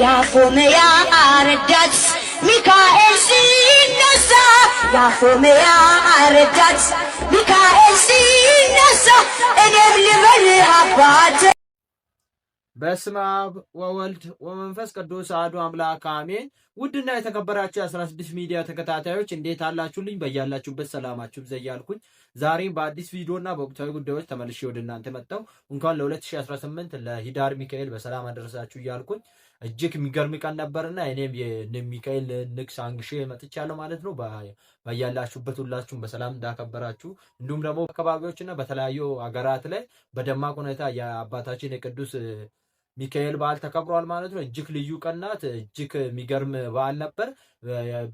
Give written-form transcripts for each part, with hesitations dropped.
ያፎመያ ረዳት ሚካኤል ሲነሳ ያፎመያ ረዳት ሚካኤል ሲነሳ እኔም ልበል አባት በስመ አብ ወወልድ ወመንፈስ ቅዱስ አሐዱ አምላክ አሜን። ውድና የተከበራችሁ የ16 ሚዲያ ተከታታዮች እንዴት አላችሁልኝ? በያላችሁበት ሰላማችሁ ይብዛ እያልኩኝ ዛሬም በአዲስ ቪዲዮና በወቅታዊ ጉዳዮች ተመልሼ ወደ እናንተ መጣሁ። እንኳን ለ2018 ለሂዳር ሚካኤል በሰላም አደረሳችሁ እያልኩኝ እጅግ የሚገርም ቀን ነበርና እኔም የሚካኤል ንግስ አንግሼ መጥቻለሁ ማለት ነው። በያላችሁበት ሁላችሁም በሰላም እንዳከበራችሁ እንዲሁም ደግሞ አካባቢዎችና በተለያዩ ሀገራት ላይ በደማቅ ሁኔታ የአባታችን የቅዱስ ሚካኤል በዓል ተከብሯል ማለት ነው። እጅግ ልዩ ቀን ናት። እጅግ የሚገርም በዓል ነበር።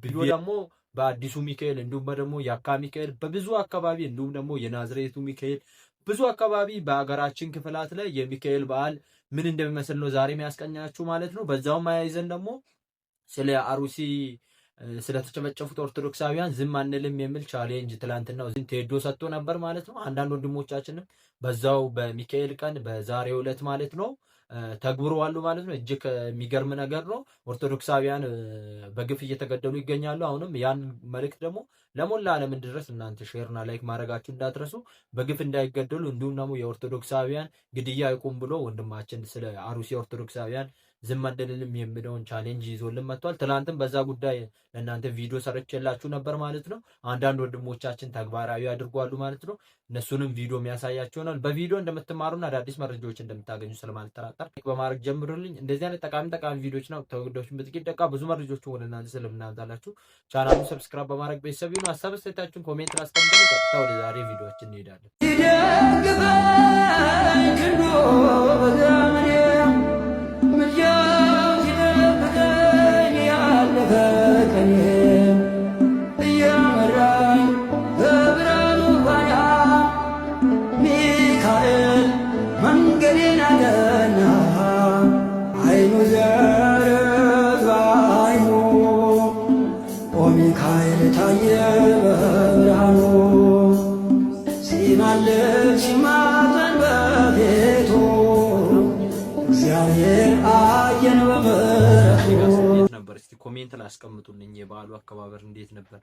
ቪዲዮ ደግሞ በአዲሱ ሚካኤል እንዲሁም ደግሞ የአካ ሚካኤል በብዙ አካባቢ እንዲሁም ደግሞ የናዝሬቱ ሚካኤል ብዙ አካባቢ በአገራችን ክፍላት ላይ የሚካኤል በዓል ምን እንደሚመስል ነው ዛሬ የሚያስቀኛችሁ ማለት ነው። በዛውም አያይዘን ደግሞ ስለ አሩሲ ስለተጨፈጨፉት ኦርቶዶክሳውያን ዝም አንልም የሚል ቻሌንጅ ትላንትና ቴዶ ሰጥቶ ነበር ማለት ነው። አንዳንድ ወንድሞቻችንም በዛው በሚካኤል ቀን በዛሬው ዕለት ማለት ነው ተግብረዋል ማለት ነው። እጅግ የሚገርም ነገር ነው። ኦርቶዶክሳውያን በግፍ እየተገደሉ ይገኛሉ። አሁንም ያን መልእክት ደግሞ ለሞላ ዓለም እንድረስ እናንተ ሼርና ላይክ ማድረጋችሁ እንዳትረሱ። በግፍ እንዳይገደሉ እንዲሁም ደግሞ የኦርቶዶክሳውያን ግድያ ይቁም ብሎ ወንድማችን ስለ አሩሲ ኦርቶዶክሳውያን ዝም አንልም የሚለውን ቻሌንጅ ይዞልን መጥቷል። ትላንትም በዛ ጉዳይ ለእናንተ ቪዲዮ ሰርቼላችሁ ነበር ማለት ነው። አንዳንድ ወንድሞቻችን ተግባራዊ አድርጓሉ ማለት ነው። እነሱንም ቪዲዮ የሚያሳያችሁ ይሆናል። በቪዲዮ እንደምትማሩና አዳዲስ መረጃዎች እንደምታገኙ ስለማልጠራጠር በማድረግ ጀምሩልኝ። እንደዚህ አይነት ጠቃሚ ቪዲዮዎች ነው ተወግዶችን በጥቂት ደቂቃ ብዙ መረጃዎችን ወደ እናንተ ስለምናመጣላችሁ ቻናሉን ሰብስክራይብ በማድረግ ቤተሰብ ይሁኑ። ሀሳብ አስተያየታችሁን ኮሜንት ላይ አስቀምጡልኝ። ቀጥታ ወደ ዛሬ ቪዲዮአችን እንሄዳለን። ኮሜንት ላይ አስቀምጡልኝ። የበዓሉ አከባበር እንዴት ነበር?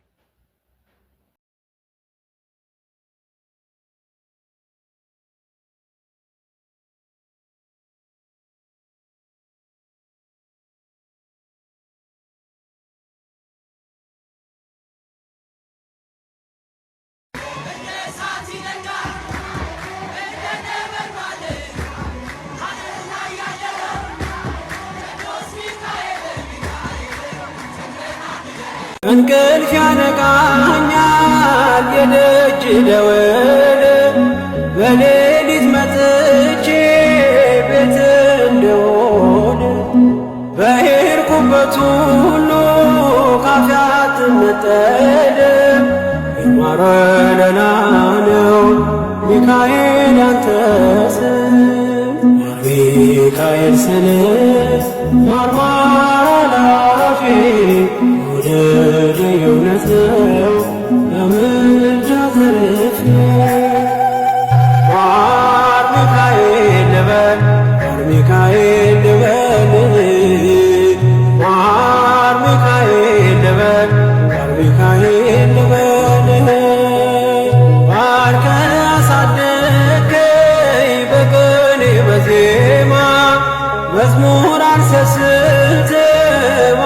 እንቅልፍ ያነቃኛል የደጅ ደወል በሌሊት መጥቼ ቤት እንደሆነ በሄድኩበት ሁሉ ካፌ አትነጠልም። የማረለላ ነው ሚካኤል ያንተ ስም ሚካኤል ስል ማርማር አላፊ ወደ የእውነት ነው በምልጃ ተርፌ ማር ሚካኤል ልበል ማር ሚካኤል ልበል ማር ሚካኤል ልበል ማር ሚካኤል ልበል ባርከህ አሳደገኝ በቅኔ በዜማ መዝሙር አልሰስትም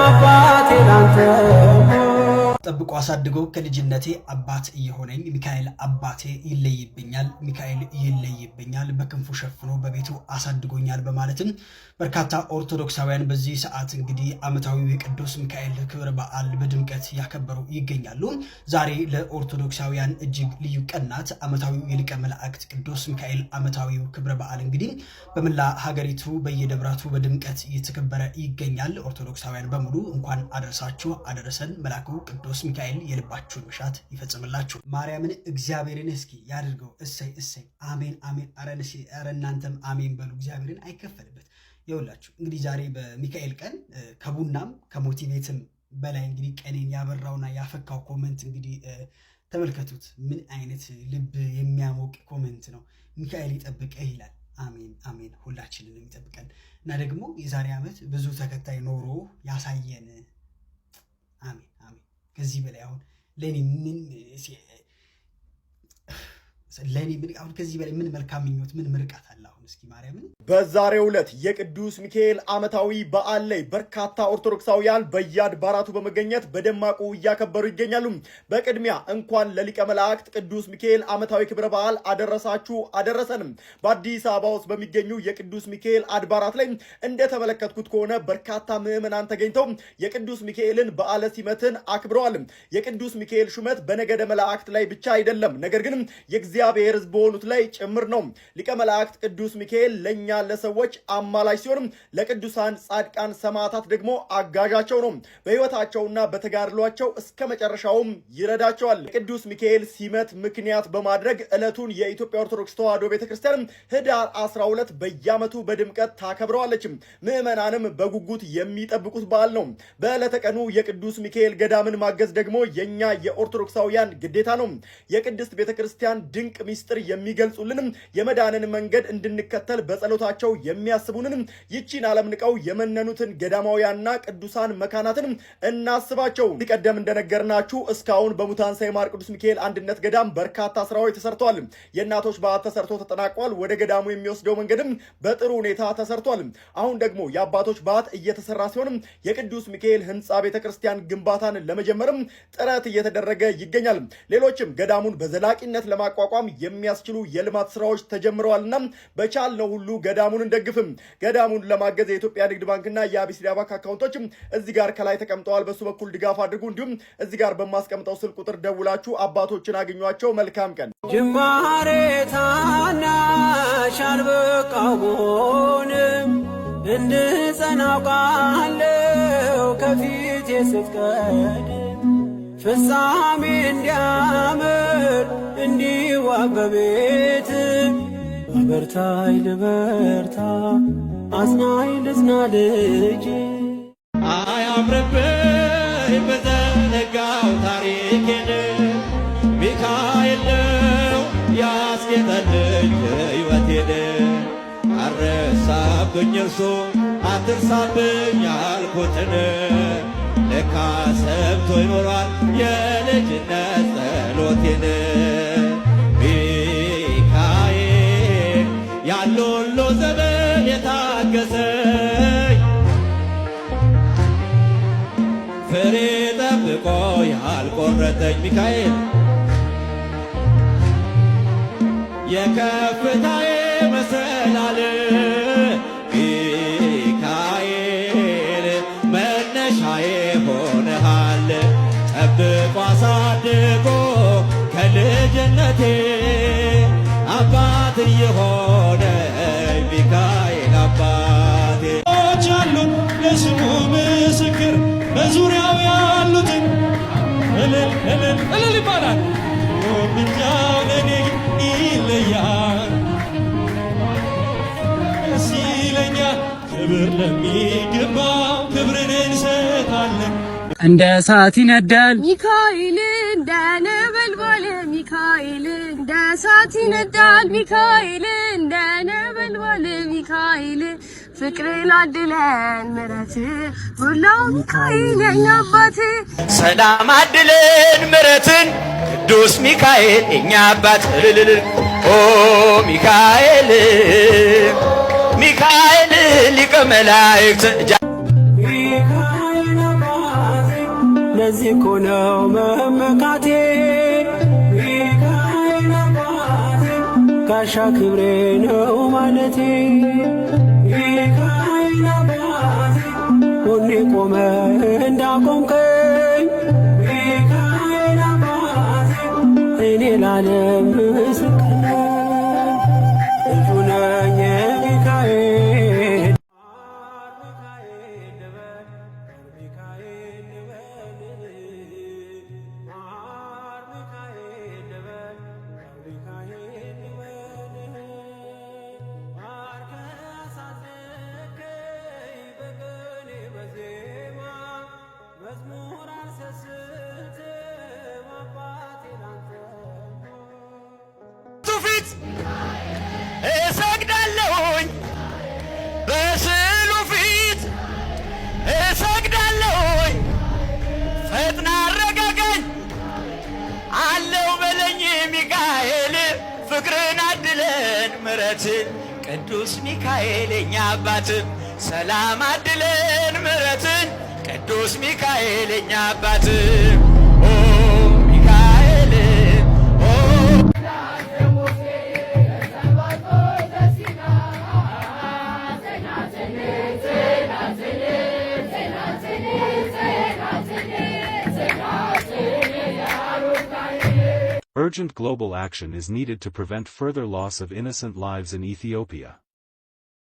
አባቴ ላንተ ጠብቆ አሳድጎ ከልጅነቴ አባት እየሆነኝ ሚካኤል አባቴ ይለይብኛል፣ ሚካኤል ይለይብኛል፣ በክንፉ ሸፍኖ በቤቱ አሳድጎኛል በማለትም በርካታ ኦርቶዶክሳውያን በዚህ ሰዓት እንግዲህ ዓመታዊው የቅዱስ ሚካኤል ክብረ በዓል በድምቀት ያከበሩ ይገኛሉ። ዛሬ ለኦርቶዶክሳውያን እጅግ ልዩ ቀን ናት። ዓመታዊው የሊቀ መላእክት ቅዱስ ሚካኤል ዓመታዊው ክብረ በዓል እንግዲህ በመላ ሀገሪቱ በየደብራቱ በድምቀት እየተከበረ ይገኛል። ኦርቶዶክሳውያን በሙሉ እንኳን አደረሳችሁ አደረሰን። መልአኩ ቅዱስ ሚካኤል የልባችሁን መሻት ይፈጽምላችሁ። ማርያምን እግዚአብሔርን እስኪ ያድርገው። እሰይ እሰይ፣ አሜን አሜን። አረ እናንተም አሜን በሉ። እግዚአብሔርን አይከፈልበት። ይኸውላችሁ እንግዲህ ዛሬ በሚካኤል ቀን ከቡናም ከሞቲቬትም በላይ እንግዲህ ቀኔን ያበራውና ያፈካው ኮመንት እንግዲህ ተመልከቱት። ምን አይነት ልብ የሚያሞቅ ኮመንት ነው። ሚካኤል ይጠብቅህ ይላል። አሜን አሜን ሁላችንን ይጠብቀን እና ደግሞ የዛሬ ዓመት ብዙ ተከታይ ኖሮ ያሳየን አሜን አሜን ከዚህ በላይ አሁን ለኔ ምን አሁን ከዚህ በላይ ምን መልካም ምኞት ምን ምርቃት አለ አሁን እስኪ ማርያምን በዛሬው ዕለት የቅዱስ ሚካኤል ዓመታዊ በዓል ላይ በርካታ ኦርቶዶክሳውያን በየአድባራቱ በመገኘት በደማቁ እያከበሩ ይገኛሉ። በቅድሚያ እንኳን ለሊቀ መላእክት ቅዱስ ሚካኤል ዓመታዊ ክብረ በዓል አደረሳችሁ አደረሰንም። በአዲስ አበባ ውስጥ በሚገኙ የቅዱስ ሚካኤል አድባራት ላይ እንደተመለከትኩት ከሆነ በርካታ ምዕመናን ተገኝተው የቅዱስ ሚካኤልን በዓለ ሲመትን አክብረዋል። የቅዱስ ሚካኤል ሹመት በነገደ መላእክት ላይ ብቻ አይደለም፣ ነገር ግን የእግዚአብሔር ሕዝብ በሆኑት ላይ ጭምር ነው። ሊቀ መላእክት ቅዱስ ሚካኤል ለኛ ለሰዎች አማላጅ ሲሆን ለቅዱሳን ጻድቃን ሰማዕታት ደግሞ አጋዣቸው ነው። በሕይወታቸውና በተጋድሏቸው እስከ መጨረሻውም ይረዳቸዋል። ቅዱስ ሚካኤል ሲመት ምክንያት በማድረግ ዕለቱን የኢትዮጵያ ኦርቶዶክስ ተዋሕዶ ቤተክርስቲያን ህዳር 12 በየዓመቱ በድምቀት ታከብረዋለች። ምዕመናንም በጉጉት የሚጠብቁት በዓል ነው። በዕለተ ቀኑ የቅዱስ ሚካኤል ገዳምን ማገዝ ደግሞ የኛ የኦርቶዶክሳውያን ግዴታ ነው። የቅድስት ቤተክርስቲያን ድንቅ ሚስጥር የሚገልጹልን የመዳንን መንገድ እንድንከተል በጸሎታቸው የሚያስቡንን ይቺን ዓለም ንቀው የመነኑትን ገዳማውያንና ቅዱሳን መካናትን እናስባቸው። ሊቀደም እንደነገርናችሁ እስካሁን በሙታንሳ የማር ቅዱስ ሚካኤል አንድነት ገዳም በርካታ ስራዎች ተሰርተዋል። የእናቶች በዓት ተሰርቶ ተጠናቋል። ወደ ገዳሙ የሚወስደው መንገድም በጥሩ ሁኔታ ተሰርቷል። አሁን ደግሞ የአባቶች በዓት እየተሰራ ሲሆን የቅዱስ ሚካኤል ህንፃ ቤተክርስቲያን ግንባታን ለመጀመርም ጥረት እየተደረገ ይገኛል። ሌሎችም ገዳሙን በዘላቂነት ለማቋቋም የሚያስችሉ የልማት ስራዎች ተጀምረዋልና በቻልነው ሁሉ ገዳሙን እንደግፍም። ገዳሙን ለማገዝ የኢትዮጵያ ንግድ ባንክና የአቢሲኒያ ባንክ አካውንቶች እዚህ ጋር ከላይ ተቀምጠዋል። በሱ በኩል ድጋፍ አድርጉ። እንዲሁም እዚህ ጋር በማስቀምጠው ስልክ ቁጥር ደውላችሁ አባቶችን አግኟቸው። መልካም ቀን። ጅማሬ ታናሽ አልበቃሁንም እንድጸና አውቃለሁ ከፊቴ ስትቀድም ፍጻሜ እንዲያምር እንዲዋብ በቤት አበርታይ ልበርታ አጽናኝ ልጽና ልጅ አያምርብኝ በዘነጋው ታሪኬን ሚካኤል ነው ያስጌጠልኝ ሕይወቴን አረሳብኝ እርሱ አትርሳብኝ ያልኩትን ለካ ሰምቶ ይኖሯል የልጅነት ጸሎቴን ሚካኤል ያሉሎ ዘመን የታገሰኝ ፍሬ ጠብቆ ያልቆረጠኝ ሚካኤል የከፍታዬ መሰላል ሚካኤል መነሻዬ ሆነሃል ጠብቆ አሳድጎ ከልጅነቴ አባት የሆነ ሚካኤል አባቴ አሉት ለስሙ ምስክር በዙሪያው ያሉትን እልል እልል እልል ይባላል። ምንጃው ለኔ ይለያል ደስ ይለኛል። ክብር ለሚገባው ክብርን እንሰጣለን። እንደ እሳት ይነዳል ሚካኤል እንደ ነበልባል ሚካኤል እንደ እሳት ይነዳል ሚካኤል እንደ ነበልባል ሚካኤል ፍቅርን አድለን ምሕረት ሁላው ሚካኤል የኛ አባት ሰላም አድለን ምሕረትን ቅዱስ ሚካኤል የኛ አባት ኦ ሚካኤል ሚካኤል ሊቀ መላእክት ሚካኤል አባቴ ለዚህ እኮ ነው መመካቴ ሚካኤል አባቴ ጋሻ ክብሬ ነው ማለቴ ሚካኤል አባቴ ጎኔ ቆመ እንዳቆምከኝ ሚካኤል አባቴ እኔ ላለም ምስክር ልጁ ነኝ ሚካኤል ፊት እሰግዳለሁ ምሕረትን ቅዱስ ሚካኤል የኛ አባት ሰላም አድለን ምሕረትን ቅዱስ ሚካኤል የኛ አባት ኦ ሚካኤል ኦ Urgent global action is needed to prevent further loss of innocent lives in Ethiopia.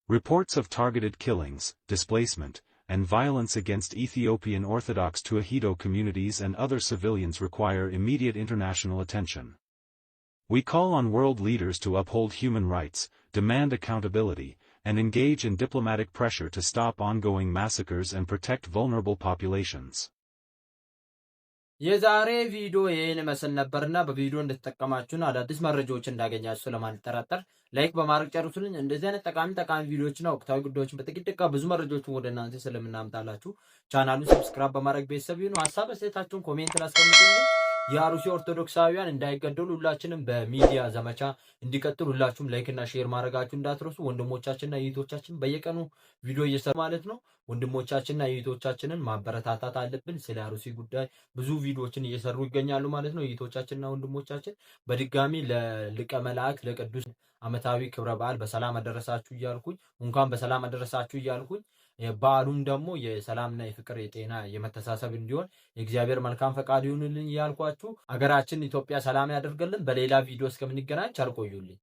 Reports of targeted killings, displacement, and violence against Ethiopian Orthodox Tewahedo communities and other civilians require immediate international attention. We call on world leaders to uphold human rights, demand accountability, and engage in diplomatic pressure to stop ongoing massacres and protect vulnerable populations. የዛሬ ቪዲዮ ይሄን መስል ነበርና በቪዲዮ እንድትጠቀማችሁና አዳዲስ መረጃዎች እንዳገኛችሁ ስለማንጠራጠር ላይክ በማድረግ ጨርሱልኝ። እንደዚህ አይነት ጠቃሚ ቪዲዮዎችና ወቅታዊ ጉዳዮችን በጥቂት ደቂቃ ብዙ መረጃዎችን ወደ እናንተ ስለምናምጣላችሁ ቻናሉን ሰብስክራይብ በማድረግ ቤተሰብ ይሁኑ። ሐሳብ አስተያየታችሁን ኮሜንት ላይ አስቀምጡልኝ። የአሩሲ ኦርቶዶክሳውያን እንዳይገደሉ ሁላችንም በሚዲያ ዘመቻ እንዲቀጥሉ ሁላችሁም ላይክ እና ሼር ማድረጋችሁ እንዳትረሱ። ወንድሞቻችንና እህቶቻችን በየቀኑ ቪዲዮ እየሰሩ ማለት ነው። ወንድሞቻችንና እህቶቻችንን ማበረታታት አለብን። ስለ አሩሲ ጉዳይ ብዙ ቪዲዮዎችን እየሰሩ ይገኛሉ ማለት ነው። እህቶቻችንና ወንድሞቻችን በድጋሚ ለሊቀ መላእክት ለቅዱስ ዓመታዊ ክብረ በዓል በሰላም አደረሳችሁ እያልኩኝ እንኳን በሰላም አደረሳችሁ እያልኩኝ በዓሉም ደግሞ የሰላምና የፍቅር የጤና የመተሳሰብ እንዲሆን የእግዚአብሔር መልካም ፈቃድ ይሁንልኝ እያልኳችሁ አገራችን ኢትዮጵያ ሰላም ያደርገልን። በሌላ ቪዲዮ እስከምንገናኝ ቸር ቆዩልኝ።